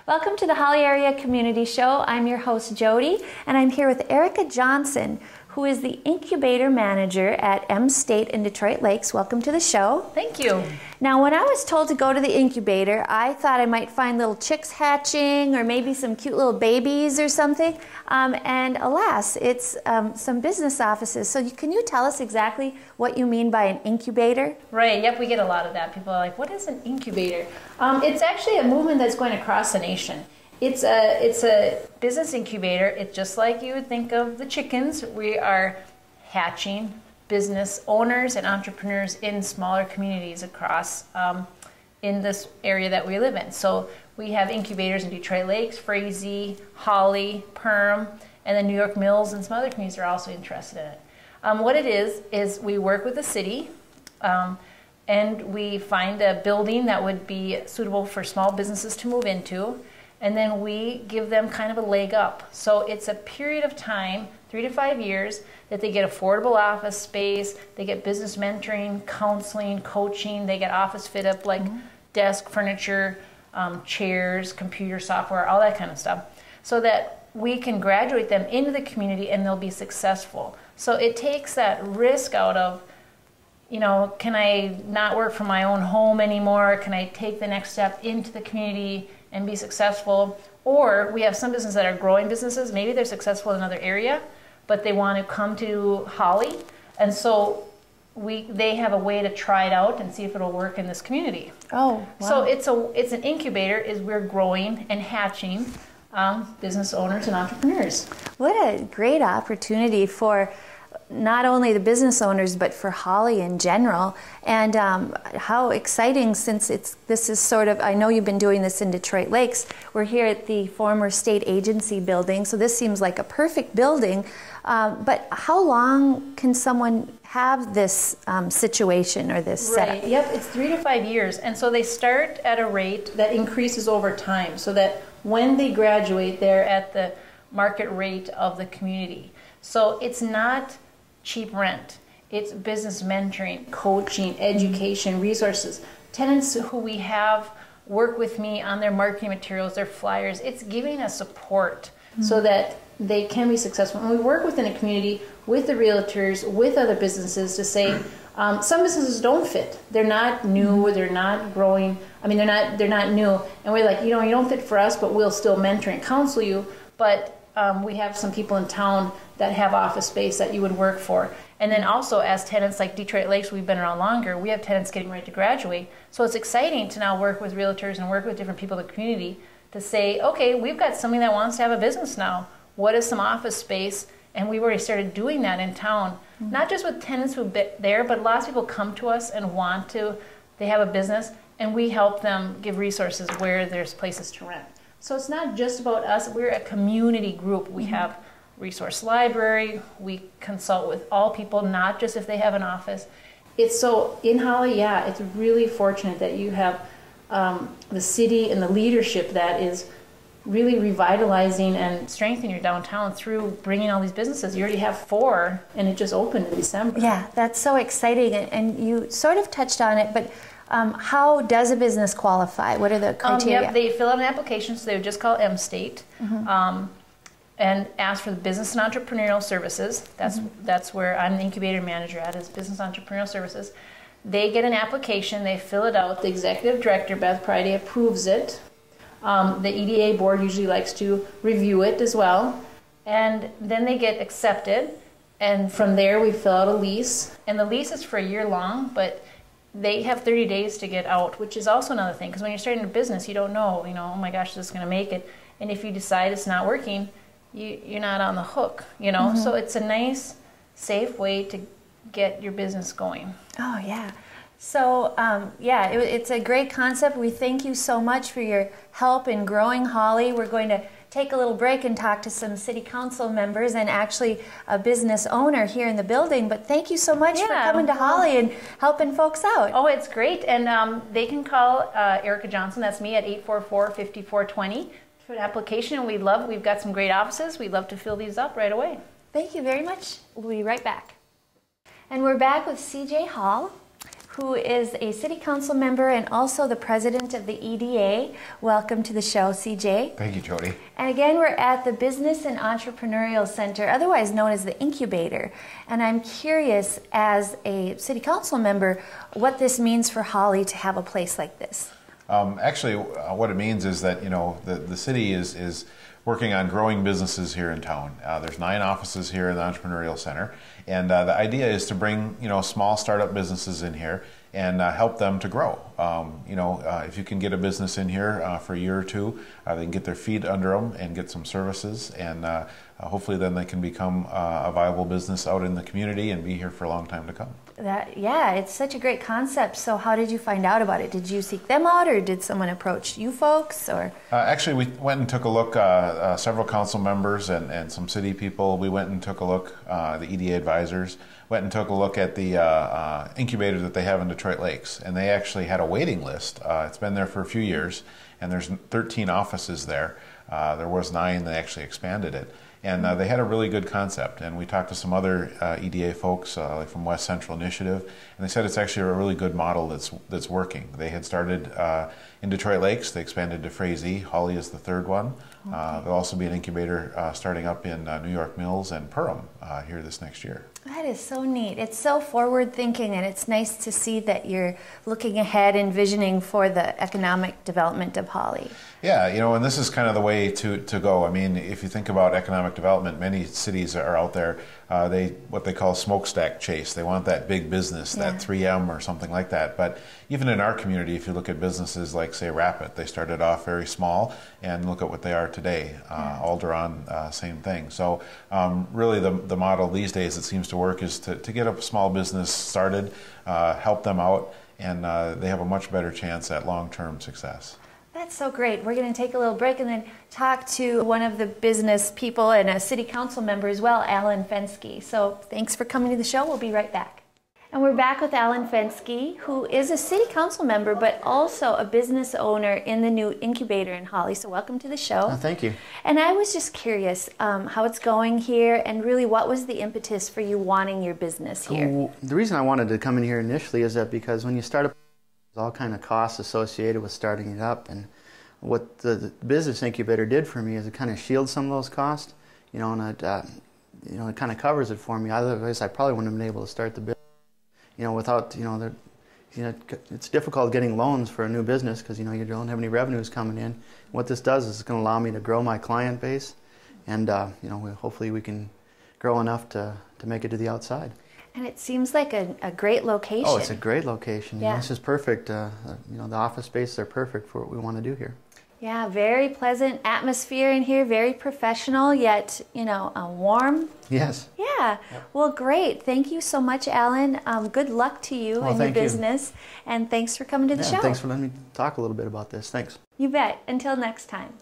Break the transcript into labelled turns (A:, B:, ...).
A: Welcome to the Holly Area Community Show. I'm your host, Jody, and I'm here with Erica Johnson, who is the Incubator Manager at M State in Detroit Lakes. Welcome to the show.
B: Thank you.
A: Now, when I was told to go to the incubator, I thought I might find little chicks hatching or maybe some cute little babies or something. And alas, it's some business offices. So can you tell us exactly what you mean by an incubator?
B: Right, yep, we get a lot of that. People are like, what is an incubator? It's actually a movement that's going across the nation. It's a business incubator. It's just like you would think of the chickens. We are hatching business owners and entrepreneurs in smaller communities across in this area that we live in. So we have incubators in Detroit Lakes, Frazee, Holly, Perham, and then New York Mills and some other communities are also interested in it. What it is we work with the city and we find a building that would be suitable for small businesses to move into, and then we give them kind of a leg up. So it's a period of time, 3 to 5 years, that they get affordable office space, they get business mentoring, counseling, coaching, they get office fit up like desk, furniture, chairs, computer software, all that kind of stuff, so that we can graduate them into the community and they'll be successful. So it takes that risk out of, you know, can I not work from my own home anymore? Can I take the next step into the community and be successful? Or we have some businesses that are growing businesses. Maybe they're successful in another area, but they want to come to Holly. And so they have a way to try it out and see if it'll work in this community.
A: Oh, wow.
B: So it's an incubator, is we're growing and hatching business owners and entrepreneurs. What
A: a great opportunity for not only the business owners, but for Holly in general. And how exciting, since this is sort of, I know you've been doing this in Detroit Lakes. We're here at the former state agency building, so this seems like a perfect building. But how long can someone have this situation or this setup?
B: Right, yep, it's 3 to 5 years. And so they start at a rate that increases over time, so that when they graduate, they're at the market rate of the community. So it's not cheap rent. It's business mentoring, coaching, education, resources. Tenants who we have work with me on their marketing materials, their flyers. It's giving us support so that they can be successful. And we work within a community with the realtors, with other businesses to say, some businesses don't fit. They're not new, they're not growing. I mean, they're not new. And we're like, you know, you don't fit for us, but we'll still mentor and counsel you. But we have some people in town that have office space that you would work for. And then also as tenants like Detroit Lakes, we've been around longer, we have tenants getting ready to graduate. So it's exciting to now work with realtors and work with different people in the community to say, okay, we've got somebody that wants to have a business now. What is some office space? And we've already started doing that in town. Not just with tenants who've been there, but lots of people come to us and want to, they have a business, and we help them give resources where there's places to rent. So it's not just about us, we're a community group. We have resource library, we consult with all people, not just if they have an office. It's so, in Holly, yeah, it's really fortunate that you have the city and the leadership that is really revitalizing and strengthening your downtown through bringing all these businesses. You already have 4, and it just opened in December.
A: Yeah, that's so exciting, and you sort of touched on it, but how does a business qualify? What are the criteria?
B: Yep, they fill out an application, so they would just call M State, and ask for the business and entrepreneurial services. That's where I'm the incubator manager at, is business entrepreneurial services. They get an application, they fill it out. The executive director, Beth Priday, approves it. The EDA board usually likes to review it as well. And then they get accepted. And from there, we fill out a lease. And the lease is for a year long, but they have 30 days to get out, which is also another thing. Because when you're starting a business, you don't know, oh my gosh, this is going to make it. And if you decide it's not working, you're not on the hook, So it's a nice, safe way to get your business going.
A: Oh, yeah. So, it's a great concept. We thank you so much for your help in growing Holly. We're going to take a little break and talk to some city council members and actually a business owner here in the building. But thank you so much for coming to Holly and helping folks out.
B: Oh, it's great. And they can call Erica Johnson, that's me, at 844-5420 for an application. And we've got some great offices. We'd love to fill these up right away.
A: Thank you very much. We'll be right back. And we're back with CJ Hall, who is a city council member and also the president of the EDA. Welcome to the show, CJ.
C: Thank you, Jody.
A: And again, we're at the Business and Entrepreneurial Center, otherwise known as the Incubator. And I'm curious, as a city council member, what this means for Holly to have a place like this.
C: Actually, what it means is that, you know, the city is working on growing businesses here in town. There's 9 offices here in the Entrepreneurial Center, and the idea is to bring, you know, small startup businesses in here and help them to grow. You know, if you can get a business in here for a year or two, they can get their feet under them and get some services, and hopefully then they can become a viable business out in the community and be here for a long time to come.
A: Yeah, it's such a great concept. So how did you find out about it? Did you seek them out, or did someone approach you folks? Or
C: actually, we went and took a look, several council members and some city people. We went and took a look, the EDA advisors, went and took a look at the incubator that they have in Detroit Lakes. And they actually had a waiting list. It's been there for a few years, and there's 13 offices there. There was 9, they actually expanded it. And they had a really good concept, and we talked to some other EDA folks like from West Central Initiative, and they said it's actually a really good model that's working. They had started in Detroit Lakes, they expanded to Frazee. Holly is the 3rd one. Okay. There'll also be an incubator starting up in New York Mills and Perham here this next year.
A: That is so neat. It's so forward thinking, and it's nice to see that you're looking ahead and visioning for the economic development of Holly.
C: Yeah, you know, and this is kind of the way to go. I mean, if you think about economic development, many cities are out there, what they call smokestack chase. They want that big business, that 3M or something like that. But even in our community, if you look at businesses like, say, Rapid, they started off very small, and look at what they are today. Alderon, same thing. So really the model these days that seems to work is to get a small business started, help them out, and they have a much better chance at long-term success.
A: That's so great. We're going to take a little break and then talk to one of the business people and a city council member as well, Alan Fenske. So thanks for coming to the show. We'll be right back. And we're back with Alan Fenske, who is a city council member, but also a business owner in the new incubator in Holly. So welcome to the show.
D: Oh, thank you.
A: And I was just curious how it's going here, and really what was the impetus for you wanting your business here?
D: The reason I wanted to come in here initially is that because when you start up, there's all kind of costs associated with starting it up. And what the business incubator did for me is it kind of shields some of those costs, you know, and it kind of covers it for me. Otherwise, I probably wouldn't have been able to start the business. You know, without, it's difficult getting loans for a new business because, you know, you don't have any revenues coming in. What this does is it's going to allow me to grow my client base, and, you know, hopefully we can grow enough to make it to the outside.
A: And it seems like a great location.
D: Oh, it's a great location.
A: Yeah.
D: You know, this is perfect. You know, the office spaces are perfect for what we want to do here.
A: Yeah, very pleasant atmosphere in here, very professional, yet, you know, warm.
D: Yes.
A: Yeah. Yep. Well, great. Thank you so much, Alan. Good luck to you in your business. And thanks for coming to the show.
D: Thanks for letting me talk a little bit about this. Thanks.
A: You bet. Until next time.